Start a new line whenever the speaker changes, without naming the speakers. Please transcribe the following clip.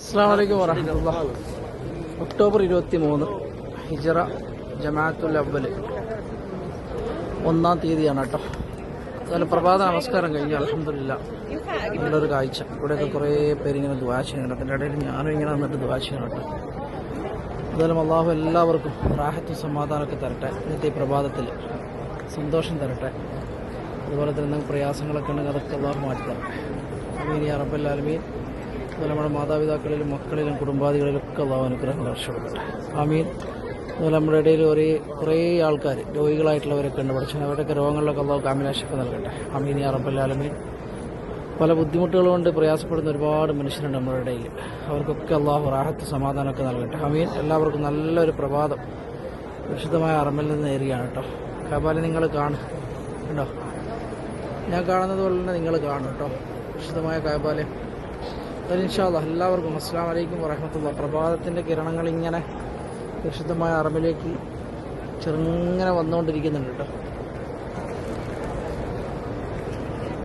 അസ്സലാമു അലൈക്കും വറഹ്മത്തുള്ളാഹി. ഒക്ടോബർ 23 ഹിജറ ജമാഅത്തുൽ അവ്വൽ 1-ാം തീയതിയാണ് കേട്ടോ. അതുപോലെ പ്രഭാത നമസ്കാരം കഴിഞ്ഞു. അൽഹംദുലില്ലാഹ് നല്ലൊരു കാഴ്ച. ഇവിടെയൊക്കെ കുറേ പേര് ഇങ്ങനെ ദുആ ചെയ്യുന്നുണ്ട്. അതിൻ്റെ ഇടയിൽ ഞാനും ഇങ്ങനെ വന്നിട്ട് ദുആ ചെയ്യണം കേട്ടോ. അതുപോലെ അള്ളാഹു എല്ലാവർക്കും റാഹത്തും സമാധാനമൊക്കെ തരട്ടെ. ഇന്നത്തെ ഈ പ്രഭാതത്തിൽ സന്തോഷം തരട്ടെ. അതുപോലെ തന്നെ എന്തെങ്കിലും പ്രയാസങ്ങളൊക്കെ ഉണ്ടെങ്കിൽ അതൊക്കെ അള്ളാഹു മാറ്റി തരട്ടെ. ആമീൻ യാ റബ്ബൽ ആലമീൻ. അതുപോലെ നമ്മുടെ മാതാപിതാക്കളിലും മക്കളിലും കുടുംബാദികളിലൊക്കെ അള്ളാഹു അനുഗ്രഹം വർഷിക്കട്ടെ. ആമീൻ. അതുപോലെ നമ്മുടെ ഇടയിൽ കുറേ ആൾക്കാർ രോഗികളായിട്ടുള്ളവരൊക്കെ ഉണ്ട്. പഠിച്ചാൽ അവരുടെയൊക്കെ രോഗങ്ങളിലൊക്കെ അള്ളാഹു കാമിലാശിപ്പ് നൽകട്ടെ. ആമീൻ യാ റബ്ബൽ ആലമീൻ. പല ബുദ്ധിമുട്ടുകൾ കൊണ്ട് പ്രയാസപ്പെടുന്ന ഒരുപാട് മനുഷ്യരുണ്ട് നമ്മുടെ ഇടയിൽ. അവർക്കൊക്കെ അള്ളാഹു റാഹത്ത് സമാധാനമൊക്കെ നൽകട്ടെ. ആമീൻ. എല്ലാവർക്കും നല്ലൊരു പ്രഭാതം വിശുദ്ധമായ അറമിൽ നിന്ന് ഏറിയാണ് കേട്ടോ. കബാല നിങ്ങൾ കണ്ടോ? ഞാൻ കാണുന്നത് പോലെ തന്നെ നിങ്ങൾ കാണും കേട്ടോ. വിശുദ്ധമായ കബാല. ഇൻഷാ അല്ലാഹ് എല്ലാവർക്കും അസ്സലാമു അലൈക്കും വറഹ്മത്തുള്ളാഹി. പ്രഭാതത്തിൻ്റെ കിരണങ്ങൾ ഇങ്ങനെ വിശുദ്ധമായ അറമിലേക്ക് ചെറുങ്ങനെ വന്നുകൊണ്ടിരിക്കുന്നുണ്ട് കേട്ടോ.